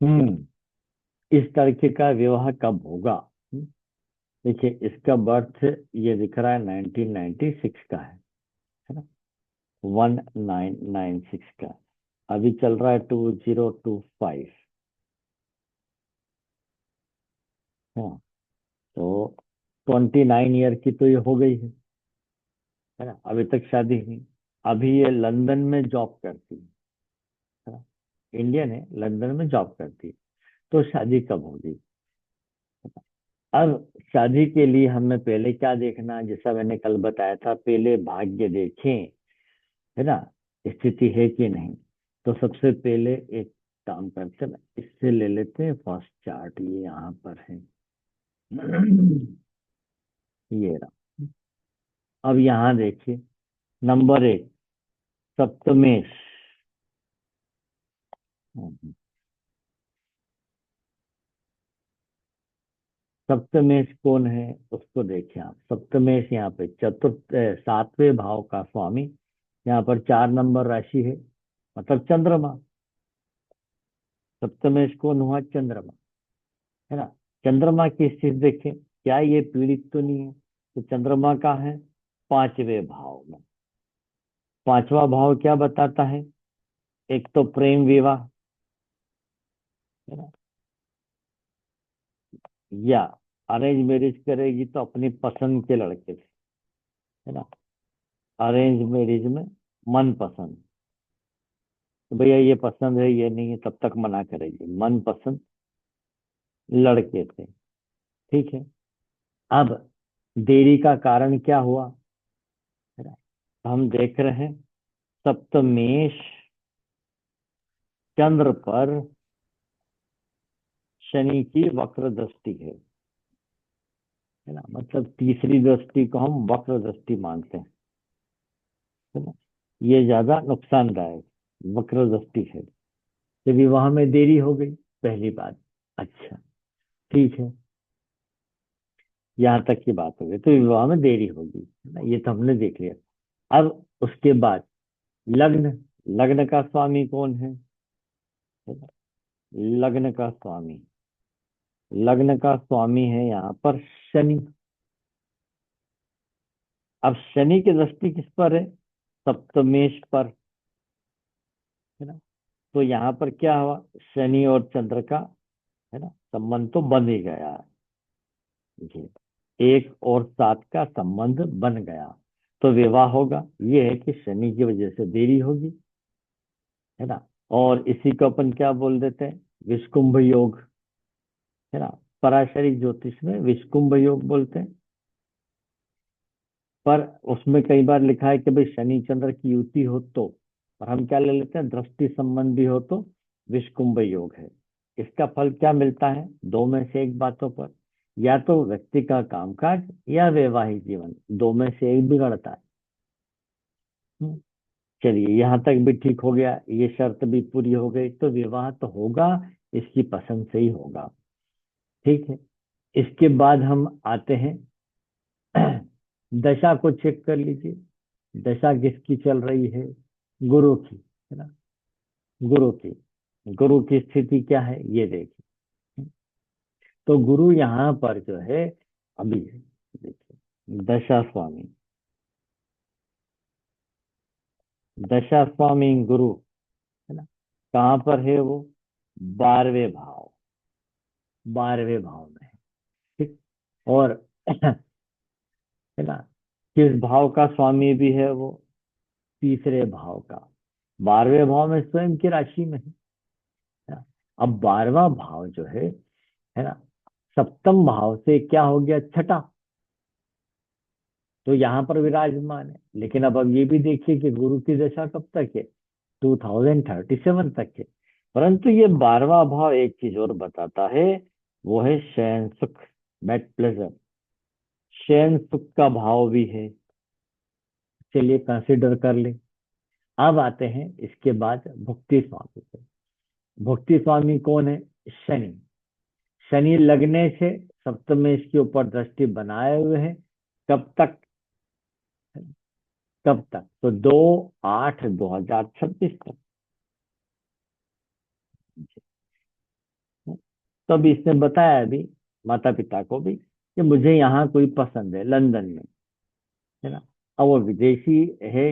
हम्म। इस तरीके का विवाह कब होगा? हम्म, देखिए इसका बर्थ ये दिख रहा है 1996 का है ना? 1996 का। अभी चल रहा है 2025। हाँ, तो 29 ईयर की तो ये हो गई है ना? अभी तक शादी नहीं। अभी ये लंदन में जॉब करती है ना? इंडियन है, लंदन में जॉब करती है। तो शादी कब होगी? अब शादी के लिए हमें पहले क्या देखना, जैसा मैंने कल बताया था, पहले भाग्य देखें, है ना? स्थिति है कि नहीं। तो सबसे पहले एक काम करते हैं ना, इससे ले लेते हैं फर्स्ट चार्ट, ये यहाँ पर है। ये रहा। अब यहाँ देखिए, नंबर 1, सप्तमेश। सप्तमेश कौन है उसको देखिए आप। सप्तमेश यहाँ पे चतुर्थ 7वें भाव का स्वामी। यहाँ पर 4 नंबर राशि है, मतलब चंद्रमा। सप्तमेश कौन हुआ? चंद्रमा, है ना? चंद्रमा की स्थिति देखें, क्या ये पीड़ित तो नहीं है? तो चंद्रमा का है 5वें भाव में। 5वां भाव क्या बताता है? एक तो प्रेम विवाह, है ना? या अरेंज मैरिज करेगी तो अपनी पसंद के लड़के से, है ना? अरेंज मैरिज में मन पसंद, तो भैया ये पसंद है ये नहीं है तब तक मना करेगी, मन पसंद लड़के से। ठीक है। अब देरी का कारण क्या हुआ, है ना? हम देख रहे हैं सप्तमेश चंद्र पर शनि की वक्र दृष्टि है ना? मतलब तीसरी दृष्टि को हम वक्र दृष्टि मानते हैं, है ना? ये ज्यादा नुकसानदायक वक्र दृष्टि है। तो विवाह में देरी हो गई, पहली बात। अच्छा, ठीक है, यहाँ तक की बात हो गई, तो विवाह में देरी होगी, है ना? ये तो हमने देख लिया। अब उसके बाद लग्न। लग्न का स्वामी कौन है ना? लग्न का स्वामी, लग्न का स्वामी है यहाँ पर शनि। अब शनि की दृष्टि किस पर है? सप्तमेश पर, है ना? तो यहाँ पर क्या हुआ? शनि और चंद्र का, है ना, संबंध तो बन ही गया है। जी, 1 और 7 का संबंध बन गया, तो विवाह होगा। ये है कि शनि की वजह से देरी होगी, है ना? और इसी को अपन क्या बोल देते हैं? विषकुंभ योग, है ना? पराशरी ज्योतिष में विषकुंभ योग बोलते हैं। पर उसमें कई बार लिखा है कि भाई शनि चंद्र की युति हो तो, और हम क्या ले लेते हैं, दृष्टि संबंधी हो तो विषकुंभ योग है। इसका फल क्या मिलता है? दो में से एक बातों पर, या तो व्यक्ति का कामकाज या वैवाहिक जीवन, दो में से एक बिगड़ता है। हम्म, चलिए यहाँ तक भी ठीक हो गया, ये शर्त भी पूरी हो गई, तो विवाह तो होगा, इसकी पसंद से ही होगा। ठीक है। इसके बाद हम आते हैं दशा को चेक कर लीजिए। दशा किसकी चल रही है? गुरु की, है ना? गुरु की। गुरु की स्थिति क्या है ये देखिए। तो गुरु यहाँ पर जो है, अभी देखिए, दशा स्वामी, दशा स्वामी गुरु, है ना? कहाँ पर है वो? 12वें भाव, 12वें भाव में है। ठीक। और है ना, किस भाव का स्वामी भी है वो? तीसरे भाव का। 12वें भाव में स्वयं की राशि में है। अब 12वां भाव जो है ना, सप्तम भाव से क्या हो गया? छठा। तो यहाँ पर विराजमान है। लेकिन अब ये भी देखिए कि गुरु की दशा कब तक है? 2037 तक है। परंतु ये 12वां भाव एक चीज और बताता है, वो है शयन सुख, बेड प्लेजर। शयन सुख का भाव भी है, चलिए कंसिडर कर ले। अब आते हैं इसके बाद भुक्ति स्वामी पे। भुक्ति स्वामी कौन है? शनि। शनि लगने से सप्तमेश के ऊपर दृष्टि बनाए हुए है। कब तक? कब तक? तो 2/8/2026 तक। तो अभी इसने बताया अभी माता पिता को भी कि मुझे यहाँ कोई पसंद है लंदन में, है ना। अब वो विदेशी है,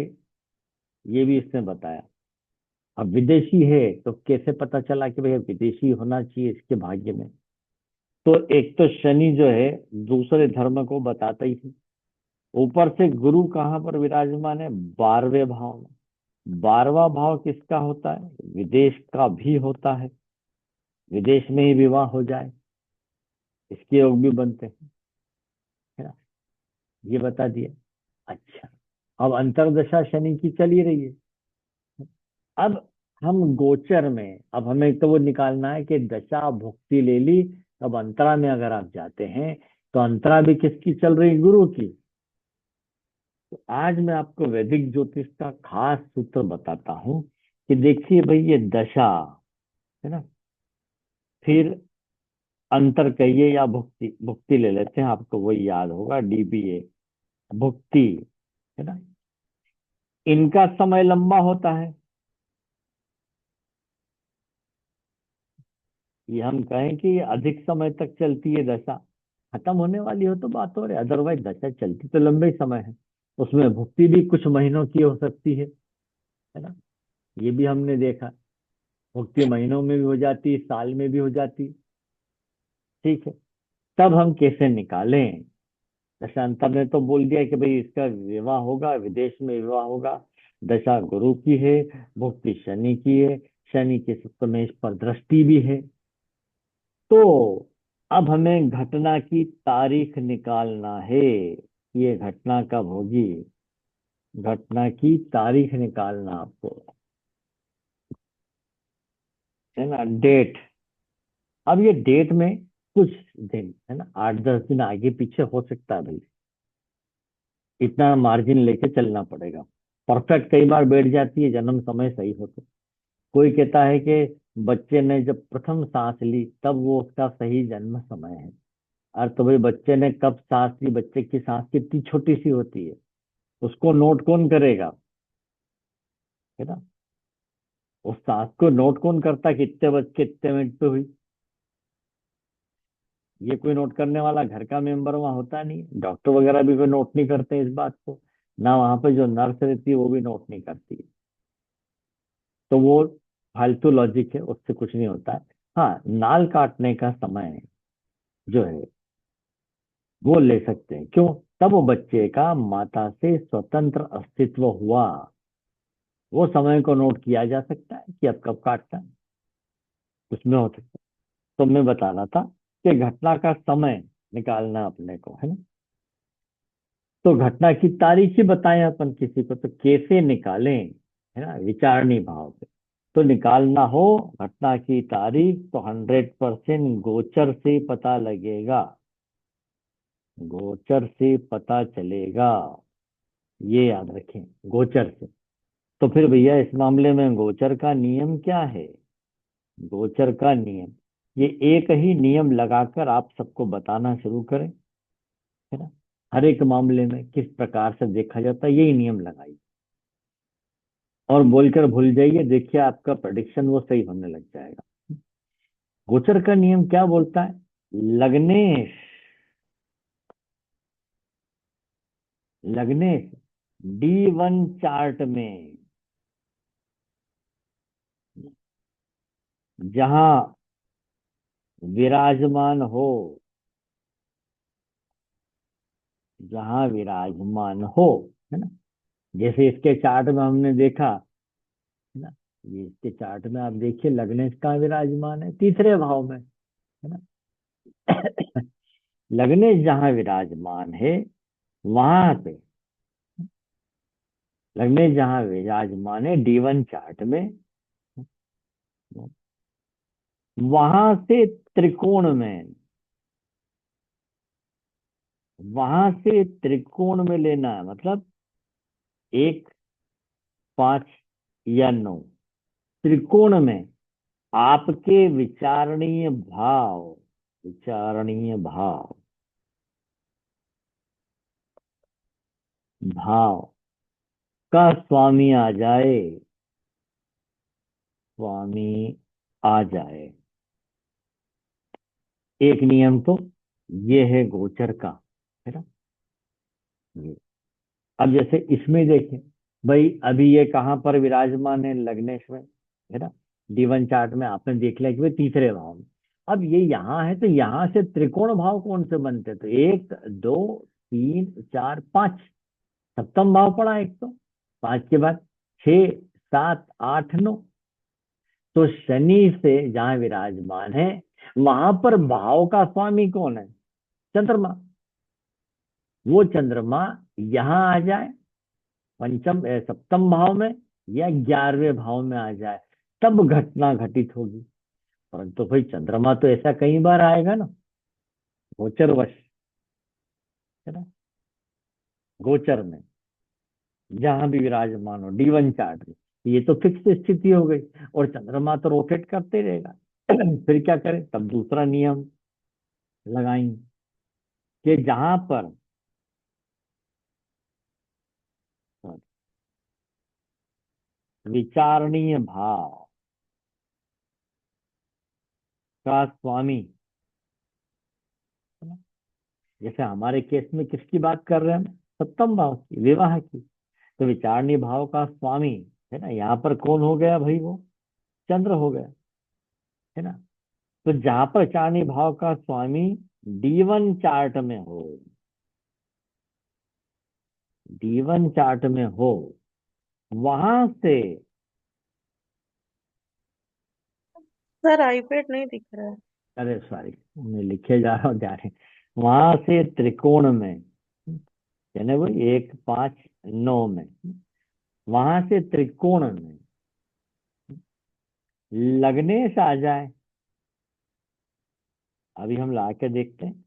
ये भी इसने बताया। अब विदेशी है तो कैसे पता चला कि भैया विदेशी होना चाहिए इसके भाग्य में? तो एक तो शनि जो है दूसरे धर्म को बताता ही थी, ऊपर से गुरु कहाँ पर विराजमान है? 12वें भाव में। 12वां भाव किसका होता है? विदेश का भी होता है, विदेश में ही विवाह हो जाए इसके योग भी बनते हैं, है ना। ये बता दिया। अच्छा, अब अंतरदशा शनि की चल ही रही है। अब हम गोचर में, अब हमें तो वो निकालना है कि दशा भुक्ति ले ली, अब अंतरा में अगर आप जाते हैं तो अंतरा भी किसकी चल रही? गुरु की। तो आज मैं आपको वैदिक ज्योतिष का खास सूत्र बताता हूँ कि देखिए भाई ये दशा, है ना, फिर अंतर कहिए या भुक्ति, भुक्ति ले लेते हैं, आपको वही याद होगा, डीबीए, भुक्ति, है ना। इनका समय लंबा होता है, ये हम कहें कि अधिक समय तक चलती है दशा, खत्म होने वाली हो तो बात हो रही, अदरवाइज दशा चलती तो लंबे ही समय है। उसमें भुक्ति भी कुछ महीनों की हो सकती है ना। ये भी हमने देखा, भुक्ति महीनों में भी हो जाती, साल में भी हो जाती। ठीक है, तब हम कैसे निकालें? दशांतर ने तो बोल दिया कि भाई इसका विवाह होगा, विदेश में विवाह होगा, दशा गुरु की है, भुक्ति शनि की है, शनि के सप्तम इस पर दृष्टि भी है। तो अब हमें घटना की तारीख निकालना है, ये घटना कब होगी, घटना की तारीख निकालना आपको, है ना, डेट। अब ये डेट में कुछ दिन, है ना, 8-10 दिन आगे पीछे हो सकता है भाई, इतना मार्जिन लेके चलना पड़ेगा। परफेक्ट कई बार बैठ जाती है जन्म समय सही हो तो। कोई कहता है कि बच्चे ने जब प्रथम सांस ली तब वो उसका सही जन्म समय है। अरे तो भाई बच्चे ने कब सांस ली, बच्चे की सांस कितनी छोटी सी होती है, उसको नोट कौन करेगा, है ना। उस सांस को नोट कौन करता है, कितने बज के कितने मिनट पे हुई? ये कोई नोट करने वाला घर का मेंबर वहां होता नहीं, डॉक्टर वगैरह भी कोई नोट नहीं करते इस बात को, ना वहां पे जो नर्स रहती है वो भी नोट नहीं करती है। तो वो फालतू लॉजिक है, उससे कुछ नहीं होता है। हाँ, नाल काटने का समय जो है वो ले सकते हैं, क्यों? तब वो बच्चे का माता से स्वतंत्र अस्तित्व हुआ, वो समय को नोट किया जा सकता है कि अब कब काटना है, उसमें हो सकता है। तो मैं बता रहा था कि घटना का समय निकालना है अपने को, है ना। तो घटना की तारीख ही बताएं अपन किसी को, तो कैसे निकालें, है ना, विचारणी भाव से। तो निकालना हो घटना की तारीख तो 100% गोचर से पता लगेगा, गोचर से पता चलेगा, ये याद रखें, गोचर से। तो फिर भैया इस मामले में गोचर का नियम क्या है? गोचर का नियम, ये एक ही नियम लगाकर आप सबको बताना शुरू करें, है ना। हर एक मामले में किस प्रकार से देखा जाता है यही नियम लगाइए, और बोलकर भूल जाइए, देखिए आपका प्रेडिक्शन वो सही होने लग जाएगा। गोचर का नियम क्या बोलता है? लग्नेश, लग्नेश D1 चार्ट में जहां विराजमान हो, जहां विराजमान हो, है ना। जैसे इसके चार्ट में हमने देखा, है ना, ये इसके चार्ट में आप देखिए लग्नेश कहाँ विराजमान है? तीसरे भाव में, है ना। लग्नेश जहां विराजमान है वहां पे, लग्नेश जहां विराजमान है D1 चार्ट में, वहां से त्रिकोण में, वहां से त्रिकोण में लेना है, मतलब 1, 5 या 9, त्रिकोण में आपके विचारणीय भाव, विचारणीय भाव, भाव का स्वामी आ जाए, स्वामी आ जाए, एक नियम तो ये है गोचर का, है ना। ये अब जैसे इसमें देखें, भाई अभी ये कहाँ पर विराजमान है, लग्नेश में, है ना। D1 चार्ट में आपने देख लिया कि भाई तीसरे भाव में। अब ये यहाँ है तो यहाँ से त्रिकोण भाव कौन से बनते हैं? तो एक, दो, तीन, चार, पांच, सप्तम भाव पड़ा एक तो। पांच के बाद छह, सात, आठ, नौ। तो शनि से जहां विराजमान है वहां पर भाव का स्वामी कौन है? चंद्रमा। वो चंद्रमा यहाँ आ जाए पंचम सप्तम भाव में या 11वें भाव में आ जाए, तब घटना घटित होगी। परंतु भाई चंद्रमा तो ऐसा कई बार आएगा ना, गोचरवश, है ना। गोचर में जहां भी विराजमान हो D1 चार्ट में, ये तो फिक्स स्थिति हो गई। और चंद्रमा तो रोटेट करते रहेगा। फिर क्या करें? तब दूसरा नियम लगाएंगे कि जहां पर विचारणीय भाव का स्वामी, है ना। जैसे हमारे केस में किसकी बात कर रहे हैं हम? सप्तम भाव की, विवाह की। तो विचारणीय भाव का स्वामी, है ना, यहाँ पर कौन हो गया भाई? वो चंद्र हो गया, है ना। तो जहां पर विचारणीय भाव का स्वामी D1 चार्ट में हो, D1 चार्ट में हो, वहां से, सर आईपैड नहीं दिख रहा है। अरे सॉरी, मैं लिखे जा रहा हूँ, जा रहे, वहां से त्रिकोण में, यानी वो एक, पांच, नौ में, वहां से त्रिकोण में लग्नेश आ जाए। अभी हम ला के देखते हैं,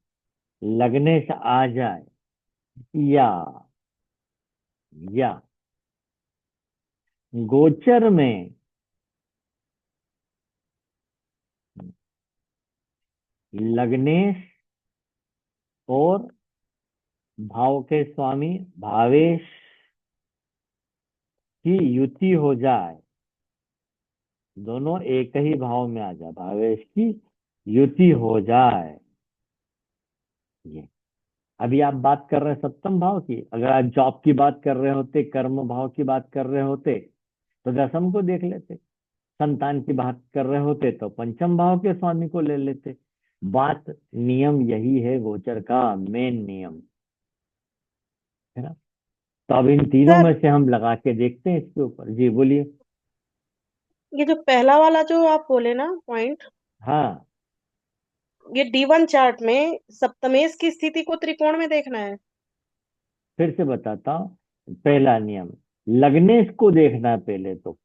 लग्नेश आ जाए या या गोचर में लग्नेश और भाव के स्वामी भावेश की युति हो जाए, दोनों एक ही भाव में आ जाए, भावेश की युति हो जाए। ये अभी आप बात कर रहे हैं सप्तम भाव की, अगर आप जॉब की बात कर रहे होते, कर्म भाव की बात कर रहे होते, तो दसम को देख लेते। संतान की बात कर रहे होते तो पंचम भाव के स्वामी को ले लेते। बात, नियम यही है गोचर का मेन नियम, है ना। तो अब इन तीनों सर में से हम लगा के देखते हैं इसके ऊपर। जी बोलिए। ये जो पहला वाला जो आप बोले ना पॉइंट, हाँ, ये D1 चार्ट में सप्तमेश की स्थिति को त्रिकोण में देखना है। फिर से बताता हूँ, पहला नियम, लग्नेश को देखना है पहले तो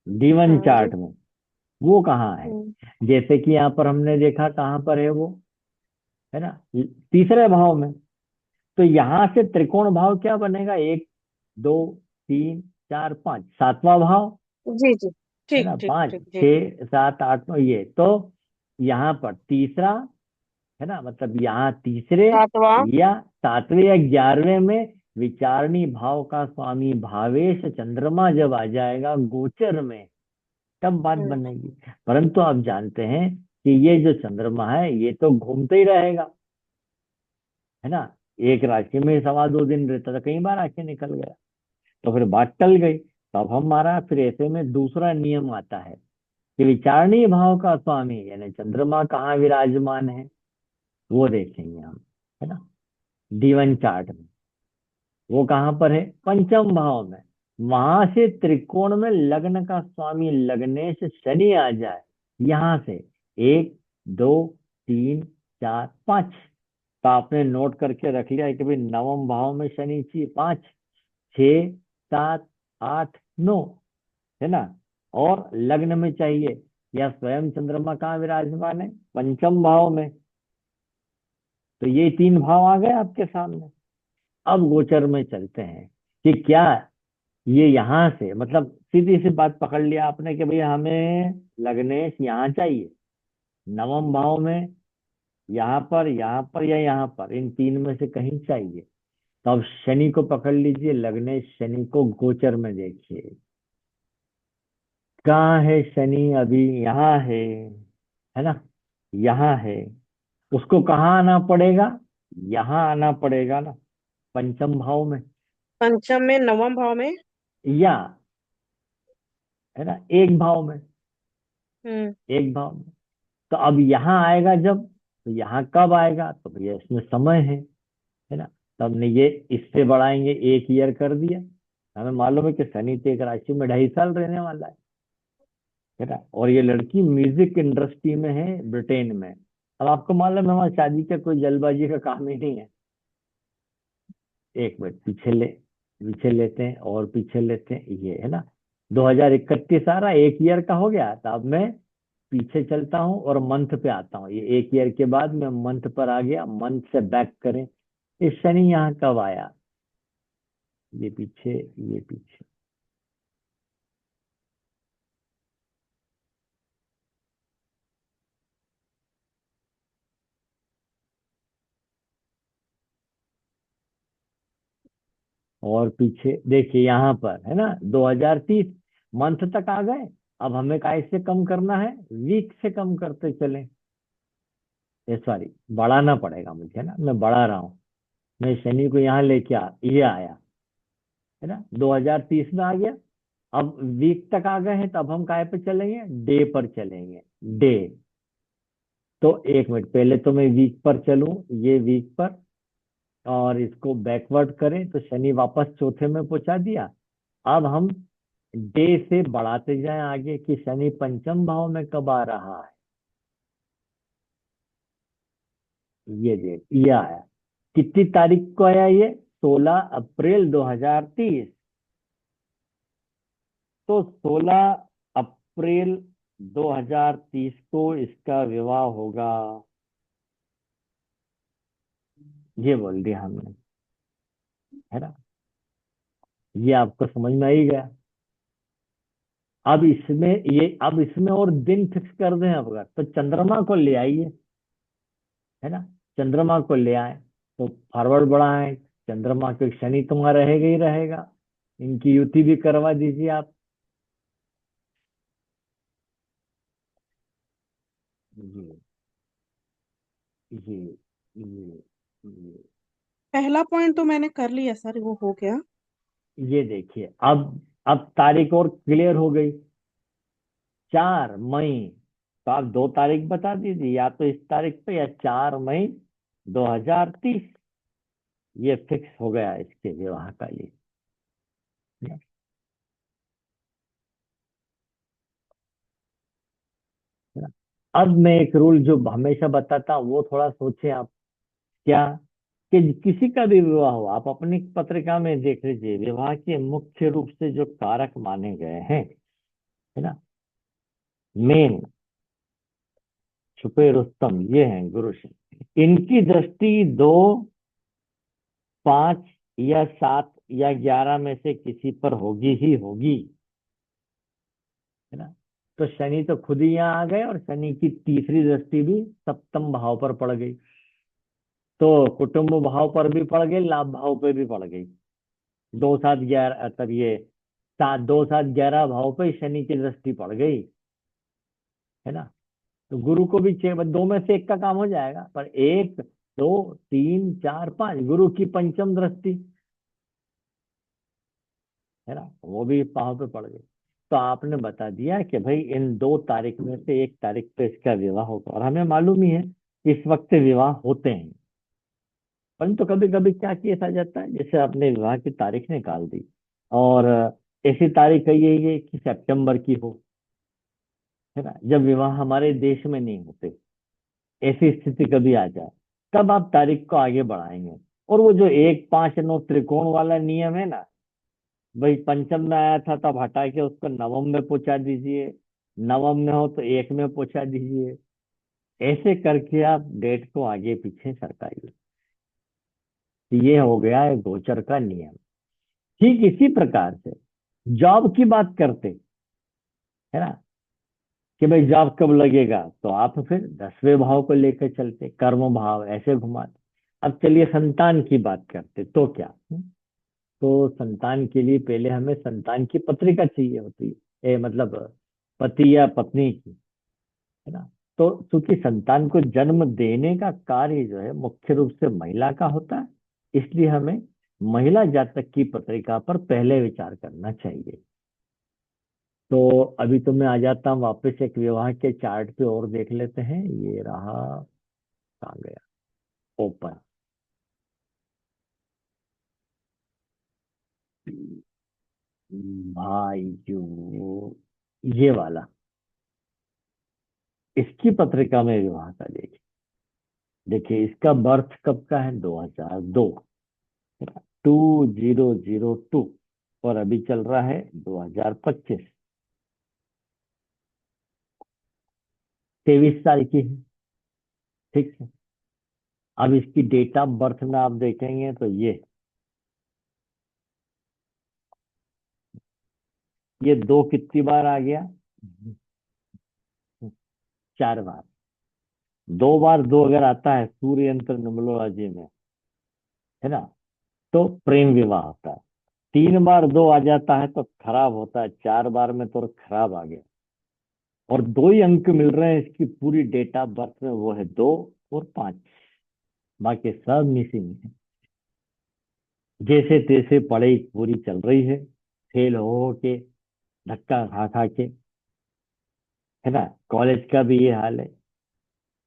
D1 हाँ जी। चार्ट में, वो कहाँ है। हम्म। जैसे कि यहाँ पर हमने देखा कहाँ पर है वो, है ना, तीसरे भाव में। तो यहाँ से त्रिकोण भाव क्या बनेगा? एक, दो, तीन, चार, पांच, सातवां भाव, जी जी। है ठीक ना। ठीक पांच, ठीक जी। छह, सात, आठ, नौ, ये तो यहाँ पर तीसरा, है ना, मतलब यहाँ तीसरे सातवां। या सातवें या 11वें में विचारणी भाव का स्वामी भावेश चंद्रमा जब आ जाएगा गोचर में, तब बात हम्म। बनेगी। परंतु आप जानते हैं कि ये जो चंद्रमा है ये तो घूमते ही रहेगा, है ना। एक राशि में 2.25 दिन रहता था, कई बार आके निकल गया, तो फिर बात टल गई। तो अब हमारा फिर ऐसे में दूसरा नियम आता है कि विचारणीय भाव का स्वामी यानी चंद्रमा कहाँ विराजमान है, वो देखेंगे हम, है ना। D1 चार्ट में वो कहाँ पर है? पंचम भाव में। वहां से त्रिकोण में लग्न का स्वामी लग्नेश शनि आ जाए, यहां से एक, दो, तीन, चार, पांच। तो आपने नोट करके रख लिया है कि भाई नवम भाव में शनि चाहिए, पांच, छ, सात, आठ, नौ, है ना। और लग्न में चाहिए, या स्वयं चंद्रमा कहाँ विराजमान है? पंचम भाव में। तो ये तीन भाव आ गए आपके सामने। अब गोचर में चलते हैं कि क्या ये यहाँ से, मतलब सीधी सी बात पकड़ लिया आपने कि भैया हमें लग्नेश यहाँ चाहिए, नवम भाव में, यहाँ पर या यहाँ पर, इन तीन में से कहीं चाहिए। तो अब शनि को पकड़ लीजिए, लग्नेश शनि को गोचर में देखिए, कहाँ है शनि? अभी यहाँ है ना, यहाँ है। उसको कहाँ आना पड़ेगा, यहाँ आना पड़ेगा ना, पंचम भाव में, पंचम में, नवम भाव में। या है ना एक भाव में, हम्म। एक भाव में। तो अब यहाँ आएगा जब, तो यहाँ कब आएगा, तो भैया इसमें समय है ना। तो हमने ये इससे बढ़ाएंगे, 1 ईयर कर दिया। हमें मालूम है कि शनि तो एक राशि में 2.5 साल रहने वाला है ना। और ये लड़की म्यूजिक इंडस्ट्री में है, ब्रिटेन में। अब आपको मालूम है, हमारी शादी का कोई जल्दबाजी का काम ही नहीं है। एक मिनट पीछे लेते हैं, और पीछे लेते हैं, ये है ना 2031 आ रहा, 1 ईयर का हो गया। तो अब मैं पीछे चलता हूँ और मंथ पे आता हूँ। ये 1 ईयर के बाद मैं मंथ पर आ गया, मंथ से बैक करें। इस शनि यहाँ कब आया, ये पीछे, ये पीछे। और पीछे देखिए, यहाँ पर है ना 2030 मंथ तक आ गए। अब हमें काय से कम करना है, वीक से कम करते चले। ये सॉरी, बढ़ाना पड़ेगा मुझे, है ना, मैं बढ़ा रहा हूँ। मैं शनि को यहाँ लेके ये आया, है ना 2030 में आ गया। अब वीक तक आ गए हैं, तो अब हम काय पे चलेंगे, डे पर चलेंगे, डे। तो एक मिनट, पहले तो मैं वीक पर चलूं, ये वीक पर, और इसको बैकवर्ड करें तो शनि वापस चौथे में पहुंचा दिया। अब हम डे से बढ़ाते जाएं आगे कि शनि पंचम भाव में कब आ रहा है। ये देख, ये आया। कितनी तारीख को आया ये, 16 अप्रैल 2030। तो 16 अप्रैल 2030 को इसका विवाह होगा। ये बोल दिया हमने, है ना। ये आपको समझ में आ ही गया। अब इसमें और दिन फिक्स कर दें, अब अगर तो चंद्रमा को ले आइए, है ना। चंद्रमा को ले आए तो फॉरवर्ड बढ़ाएं। चंद्रमा के शनि तुम्हारा रहेगा ही रहेगा, इनकी युति भी करवा दीजिए आप। ये ये ये पहला पॉइंट तो मैंने कर लिया सर, वो हो गया। ये देखिए, अब तारीख और क्लियर हो गई, 4 मई। तो आप 2 तारीख बता दीजिए, या तो इस तारीख पे या 4 मई 2030। ये फिक्स हो गया इसके विवाह का ये। है ना। अब मैं एक रूल जो हमेशा बताता हूँ, वो थोड़ा सोचे आप। क्या, कि किसी का भी विवाह हो, आप अपनी पत्रिका में देख लीजिए, विवाह के मुख्य रूप से जो कारक माने गए हैं, है ना, मेन छुपे रुस्तम ये हैं गुरु शनि। इनकी दृष्टि 2, 5 या 7 या 11 में से किसी पर होगी ही होगी, है ना। तो शनि तो खुद ही यहाँ आ गए, और शनि की तीसरी दृष्टि भी सप्तम भाव पर पड़ गई। तो कुटुंब भाव पर भी पड़ गई, लाभ भाव पे भी पड़ गई। 2, 7, 11, तब ये 2, 7, 11 भाव पे शनि की दृष्टि पड़ गई, है ना। तो गुरु को भी 2 में से एक का काम हो जाएगा, पर 1, 2, 3, 4, 5 गुरु की पंचम दृष्टि, है ना, वो भी पाँव पे पड़ गई। तो आपने बता दिया कि भाई इन 2 तारीख में से एक तारीख पे इसका विवाह होगा, और हमें मालूम ही है कि इस वक्त विवाह होते हैं। परंतु कभी कभी क्या केस आ जाता है, जैसे आपने विवाह की तारीख निकाल दी, और ऐसी तारीख कही है कि सितंबर की हो, है ना, जब विवाह हमारे देश में नहीं होते, ऐसी स्थिति कभी आ जाए, तब आप तारीख को आगे बढ़ाएंगे। और वो जो 1, 5, 9 त्रिकोण वाला नियम है ना, भाई पंचम में आया था तब हटा के उसको नवम में पहुंचा दीजिए, नवम में हो तो एक में पहुंचा दीजिए। ऐसे करके आप डेट को आगे पीछे सरकाइए। ये हो गया है गोचर का नियम। ठीक इसी प्रकार से जॉब की बात करते, है ना, कि भाई जॉब कब लगेगा, तो आप फिर 10वें भाव को लेकर चलते, कर्म भाव ऐसे घुमाते। अब चलिए संतान की बात करते, तो क्या, तो संतान के लिए पहले हमें संतान की पत्रिका चाहिए होती है, मतलब पति या पत्नी की, है ना। तो चूंकि संतान को जन्म देने का कार्य जो है मुख्य रूप से महिला का होता है, इसलिए हमें महिला जातक की पत्रिका पर पहले विचार करना चाहिए। तो अभी तो मैं आ जाता हूँ वापस एक विवाह के चार्ट पे और देख लेते हैं। ये रहा, कहाँ गया, ओपन। भाई जो ये वाला, इसकी पत्रिका में विवाह का देखिए। देखिए इसका बर्थ कब का है, 2002, 2002, और अभी चल रहा है 2025, 23 साल की है। ठीक है। अब इसकी डेट ऑफ बर्थ में आप देखेंगे तो ये दो कितनी बार आ गया, 4 बार। 2 बार 2 अगर आता है सूर्य यंत्र न्यूमरोलॉजी में, है ना, तो प्रेम विवाह होता है। 3 बार 2 आ जाता है तो खराब होता है, 4 बार में तो खराब आ गया। और 2 ही अंक मिल रहे हैं इसकी पूरी डेट ऑफ बर्थ में, वो है 2 और 5, बाकी सब मिसिंग है। जैसे तैसे पढ़ाई पूरी चल रही है, फेल हो के, धक्का खा खा के, है ना। कॉलेज का भी ये हाल है,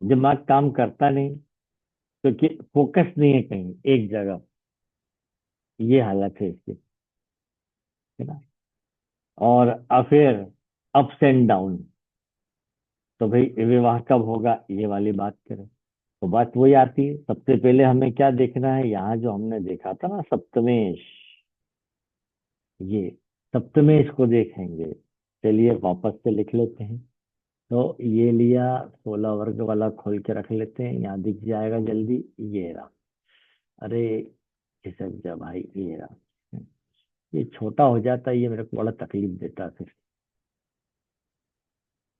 दिमाग काम करता नहीं, क्योंकि फोकस नहीं है कहीं एक जगह। ये हालत है इसकी, है ना। और अफेयर, अप्स एंड डाउन। तो भाई विवाह कब होगा, ये वाली बात करें तो बात वही आती है। सबसे पहले हमें क्या देखना है, यहाँ जो हमने देखा था ना सप्तमेश, ये सप्तमेश को देखेंगे। चलिए वापस से लिख लेते हैं। तो ये लिया, 16 वर्ग वाला खोल के रख लेते हैं, यहाँ दिख जाएगा जल्दी। ये रहा, अरे खिसक जा भाई, ये रहा। ये छोटा हो जाता है, ये मेरे को बड़ा तकलीफ देता है फिर।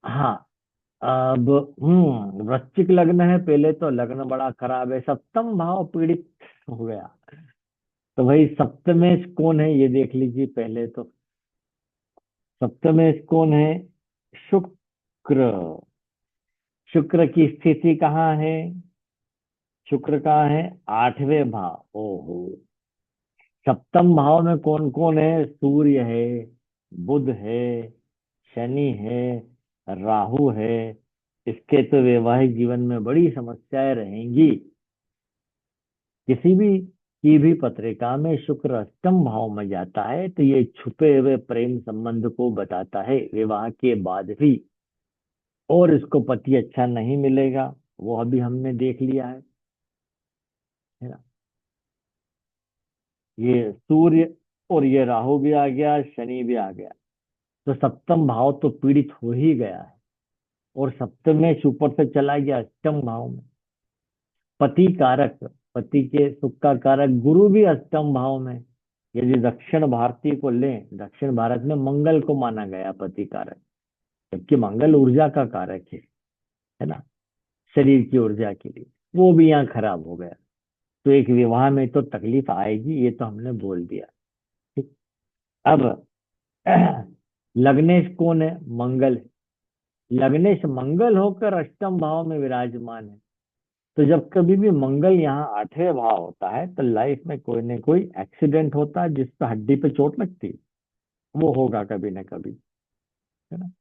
हाँ, अब वृश्चिक लग्न है, पहले तो लग्न बड़ा खराब है, सप्तम भाव पीड़ित हो गया। तो भाई सप्तमेश कौन है ये देख लीजिए पहले तो। सप्तमेश कौन है, शुक्र। शुक्र की स्थिति कहाँ है, शुक्र कहाँ है, 8वें भाव। ओहो, सप्तम भाव में कौन कौन है, सूर्य है, बुध है, शनि है, राहु है। इसके तो वैवाहिक जीवन में बड़ी समस्याएं रहेंगी। किसी भी पत्रिका में शुक्र अष्टम भाव में जाता है तो ये छुपे हुए प्रेम संबंध को बताता है विवाह के बाद भी। और इसको पति अच्छा नहीं मिलेगा, वो अभी हमने देख लिया है ना। ये सूर्य और ये राहु भी आ गया, शनि भी आ गया, तो सप्तम भाव तो पीड़ित हो ही गया है। और सप्तमेश ऊपर से चला गया अष्टम भाव में। पति कारक, पति के सुख का कारक गुरु भी अष्टम भाव में। यदि दक्षिण भारतीय को लें, दक्षिण भारत में मंगल को माना गया पति कारक, जबकि मंगल ऊर्जा का कारक है ना, शरीर की ऊर्जा के लिए। वो भी यहाँ खराब हो गया, तो एक विवाह में तो तकलीफ आएगी, ये तो हमने बोल दिया। ठीक। अब लग्नेश कौन है, मंगल है। लग्नेश मंगल होकर अष्टम भाव में विराजमान है। तो जब कभी भी मंगल यहाँ 8वें भाव होता है तो लाइफ में कोई न कोई एक्सीडेंट होता है जिसपे हड्डी पे चोट लगती है, वो होगा कभी ना कभी, है ना।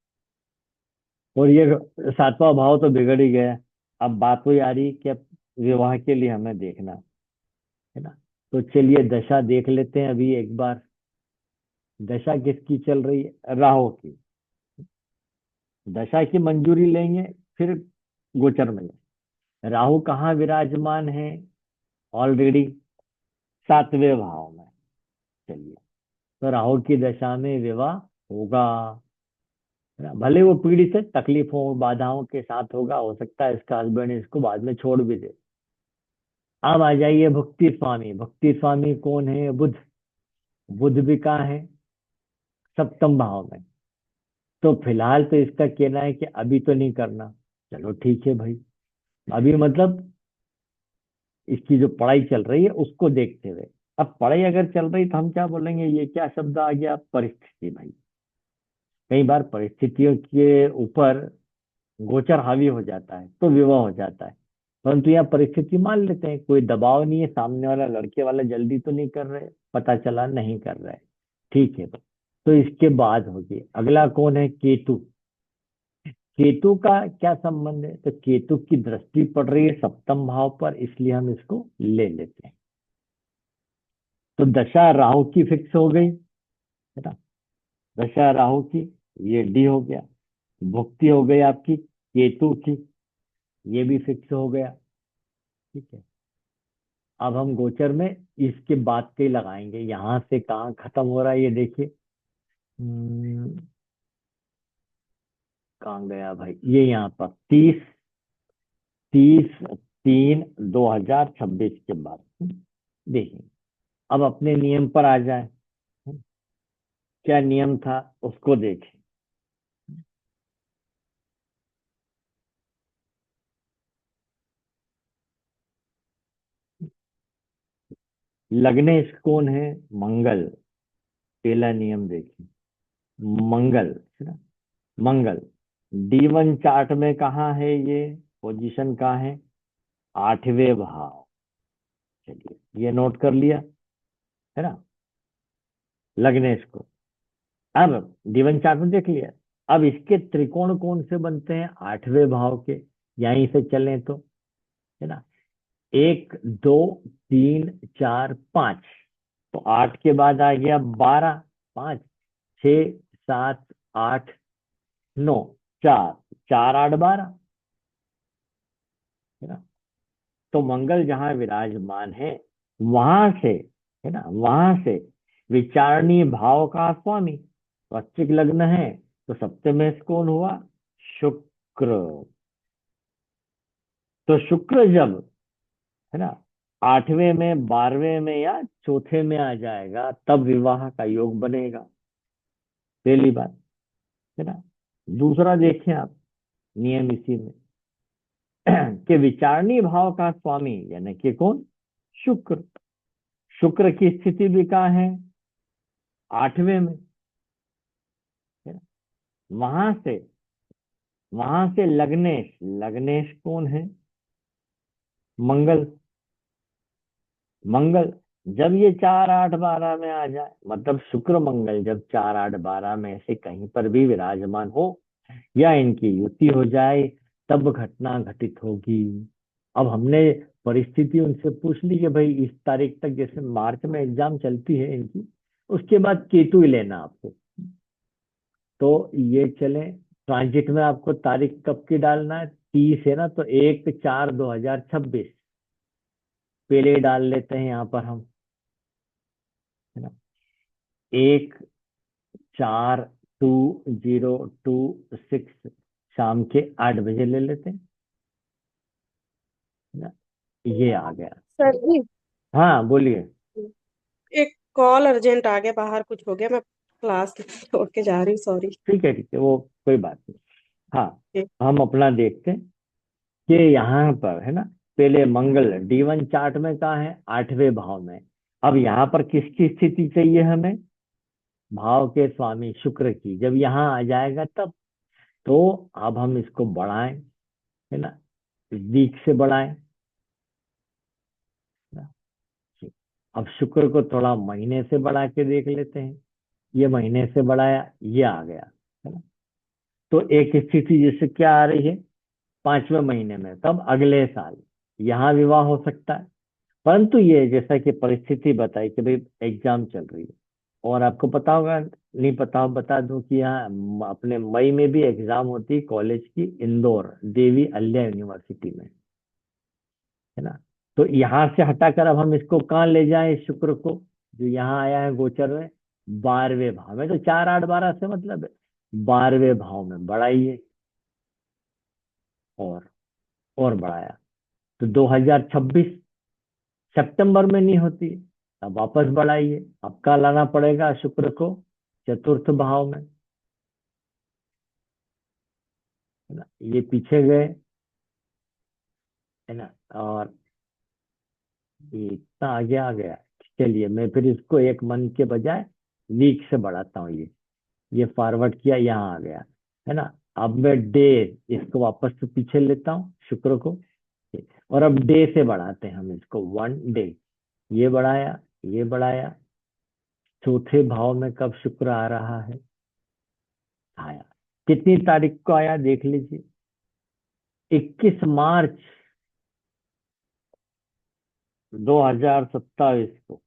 और ये 7वां भाव तो बिगड़ ही गया। अब बात वही आ रही कि अब विवाह के लिए हमें देखना है ना। तो चलिए दशा देख लेते हैं अभी एक बार। दशा किसकी चल रही है, राहु की। दशा की मंजूरी लेंगे, फिर गोचर में राहु कहाँ विराजमान है, ऑलरेडी 7वें भाव में। चलिए, तो राहु की दशा में विवाह होगा, है ना। भले वो पीड़ित है, तकलीफों बाधाओं के साथ होगा, हो सकता है इसका हस्बैंड इसको बाद में छोड़ भी दे। अब आ जाइए भक्ति स्वामी। भक्ति स्वामी कौन है, बुध। बुध भी कहाँ है, सप्तम भाव में। तो फिलहाल तो इसका कहना है कि अभी तो नहीं करना। चलो ठीक है भाई, अभी मतलब इसकी जो पढ़ाई चल रही है उसको देखते हुए। अब पढ़ाई अगर चल रही तो हम क्या बोलेंगे, ये क्या शब्द आ गया, परिस्थिति भाई। कई बार परिस्थितियों के ऊपर गोचर हावी हो जाता है तो विवाह हो जाता है। परंतु यहाँ परिस्थिति मान लेते हैं, कोई दबाव नहीं है, सामने वाला लड़के वाला जल्दी तो नहीं कर रहे, पता चला नहीं कर रहा है, ठीक है। तो इसके बाद होगी, अगला कौन है, केतु। केतु का क्या संबंध है, तो केतु की दृष्टि पड़ रही है सप्तम भाव पर, इसलिए हम इसको ले लेते हैं। तो दशा राहु की फिक्स हो गई, है ना, दशा राहु की, ये डी हो गया। भुक्ति हो गई आपकी केतु की, ये भी फिक्स हो गया, ठीक है। अब हम गोचर में इसके बाद के लगाएंगे, यहां से कहाँ खत्म हो रहा है ये देखिए। हम्म, कहाँ गया भाई, ये यहाँ पर 30/3/2026 के बाद। देखिए, अब अपने नियम पर आ जाए। क्या नियम था उसको देखें। लग्नेश कौन है, मंगल। पहला नियम देखिए, मंगल, है ना, मंगल D1 चार्ट में कहाँ है, ये पोजीशन कहाँ है, 8वें भाव। चलिए ये नोट कर लिया, है ना, लग्नेश को। अब D1 चार्ट में देख लिया। अब इसके त्रिकोण कौन से बनते हैं, 8वें भाव के, यहीं से चलें तो, है ना, 1 2 3 4 5। तो 8 के बाद आ गया 12, 5 6 7 8 9, 4, 4 8 12, है ना। तो मंगल जहां विराजमान है वहां से, है ना, वहां से विचारणीय भाव का स्वामी वृश्चिक लग्न है, तो सप्तमेश कौन हुआ, शुक्र। तो शुक्र जब, है ना, 8वें में, 12वें में या चौथे में आ जाएगा तब विवाह का योग बनेगा, पहली बात, है ना। दूसरा देखें आप, नियम इसी में कि विचारणीय भाव का स्वामी यानी कि कौन, शुक्र। शुक्र की स्थिति भी कहाँ है, 8वें में, है ना। वहां से, वहां से लग्नेश, लग्नेश कौन है, मंगल। मंगल जब ये 4 8 12 में आ जाए, मतलब शुक्र मंगल जब 4 8 12 में से कहीं पर भी विराजमान हो या इनकी युति हो जाए, तब घटना घटित होगी। अब हमने परिस्थिति उनसे पूछ ली कि भाई इस तारीख तक, जैसे मार्च में एग्जाम चलती है इनकी, उसके बाद केतु ही लेना आपको। तो ये चले, ट्रांजिट में आपको तारीख कब की डालना है, 30 है ना, तो 1 4 2026 पहले डाल लेते हैं यहाँ पर हम, है ना। 1 4 2026 शाम के 8 बजे ले लेते हैं, है ना। ये आ गया। सर जी, हाँ बोलिए। एक कॉल अर्जेंट आ गया, बाहर कुछ हो गया, मैं क्लास छोड़ के जा रही हूँ, सॉरी। ठीक है, ठीक है, वो कोई बात नहीं। हाँ, हम अपना देखते हैं कि यहाँ पर, है ना, पहले मंगल D1 चार्ट में कहाँ है, 8वें भाव में। अब यहाँ पर किसकी स्थिति चाहिए हमें, भाव के स्वामी शुक्र की, जब यहाँ आ जाएगा तब। तो अब हम इसको बढ़ाएं, है ना, वीक से बढ़ाएं, है ना। अब शुक्र को थोड़ा महीने से बढ़ा के देख लेते हैं, ये महीने से बढ़ाया, ये आ गया, है ना। तो एक स्थिति जैसे क्या आ रही है, 5वें महीने में, तब अगले साल यहाँ विवाह हो सकता है। परंतु ये जैसा कि परिस्थिति बताई कि भाई एग्जाम चल रही है, और आपको पता होगा, नहीं पता हो बता दूं कि यहाँ अपने मई में भी एग्जाम होती है कॉलेज की, इंदौर देवी अल्या यूनिवर्सिटी में, है ना। तो यहाँ से हटाकर अब हम इसको कहाँ ले जाएं, इस शुक्र को, जो यहाँ आया है गोचर में 12वें भाव में, तो 4 8 12 से मतलब है 12वें भाव में बढ़ाइए, और और बढ़ाया, तो 2026 सितंबर में नहीं होती, अब वापस बढ़ाइए, अब कहाँ लाना पड़ेगा शुक्र को, चतुर्थ भाव में, है ना। ये पीछे गए, है ना, और ये इतना आगे आ गया। चलिए मैं फिर इसको एक मन के बजाय वीक से बढ़ाता हूँ, ये फॉरवर्ड किया, यहाँ आ गया, है ना। अब मैं डे इसको वापस से पीछे लेता हूँ, शुक्र को, और अब डे से बढ़ाते हैं हम इसको, 1 डे। ये बढ़ाया, ये बढ़ाया, चौथे भाव में कब शुक्र आ रहा है? आया। कितनी तारीख को आया देख लीजिए, 21 मार्च 2027 को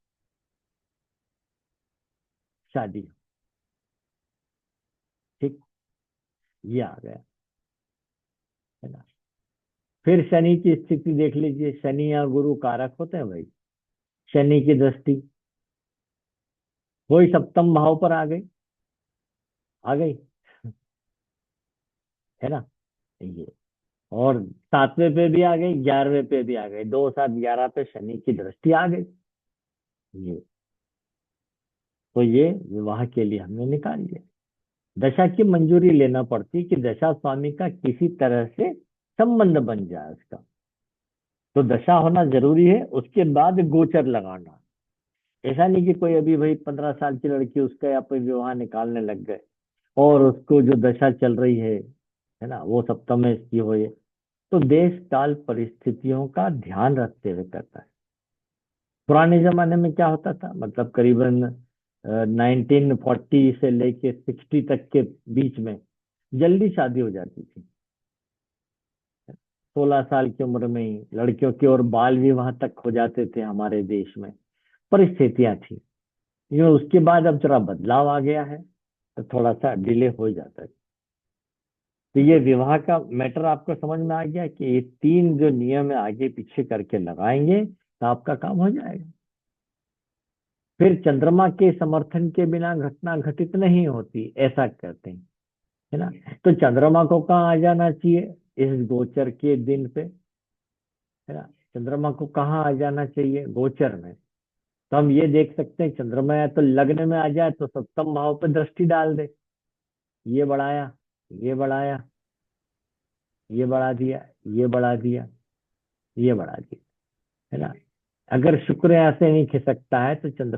शादी। ठीक, ये आ गया, है ना। फिर शनि की स्थिति देख लीजिए, शनि या गुरु कारक होते हैं भाई। शनि की दृष्टि वही सप्तम भाव पर आ गई, आ गई, है ना। ये, और 7वें पे भी आ गई, 11वें पे भी आ गई, 2 7 11 पे शनि की दृष्टि आ गई। ये, तो ये विवाह के लिए हमने निकाल लिया। दशा की मंजूरी लेना पड़ती कि दशा स्वामी का किसी तरह से संबंध बन जाए उसका, तो दशा होना जरूरी है, उसके बाद गोचर लगाना। ऐसा नहीं कि कोई अभी भाई 15 साल की लड़की उसका या कोई विवाह निकालने लग गए और उसको जो दशा चल रही है ना, वो सप्तम में इसकी हो ये, तो देश काल परिस्थितियों का ध्यान रखते हुए करता है। पुराने जमाने में क्या होता था, मतलब करीबन 1940 से लेके 60 तक के बीच में जल्दी शादी हो जाती थी। 16 साल की उम्र में ही लड़कियों के और बाल विवाह तक हो जाते थे हमारे देश में, परिस्थितियां थी। ये उसके बाद अब जरा बदलाव आ गया है, तो थोड़ा सा डिले हो जाता है। तो ये विवाह का मैटर आपको समझ में आ गया कि ये 3 जो नियम है आगे पीछे करके लगाएंगे तो आपका काम हो जाएगा। फिर चंद्रमा के समर्थन के बिना घटना घटित नहीं होती, ऐसा कहते हैं, है ना। तो चंद्रमा को कहाँ आ जाना चाहिए? इस गोचर के दिन पे, है ना। चंद्रमा को कहाँ आ जाना चाहिए? गोचर में। तो हम ये देख सकते हैं, चंद्रमा या तो लग्न में आ जाए तो सप्तम भाव पे दृष्टि डाल दे। ये बढ़ाया, ये बढ़ाया, ये बढ़ा दिया, ये बढ़ा दिया, ये बढ़ा दिया, है ना। अगर शुक्र यहाँ से नहीं खिसकता है तो चंद्रमा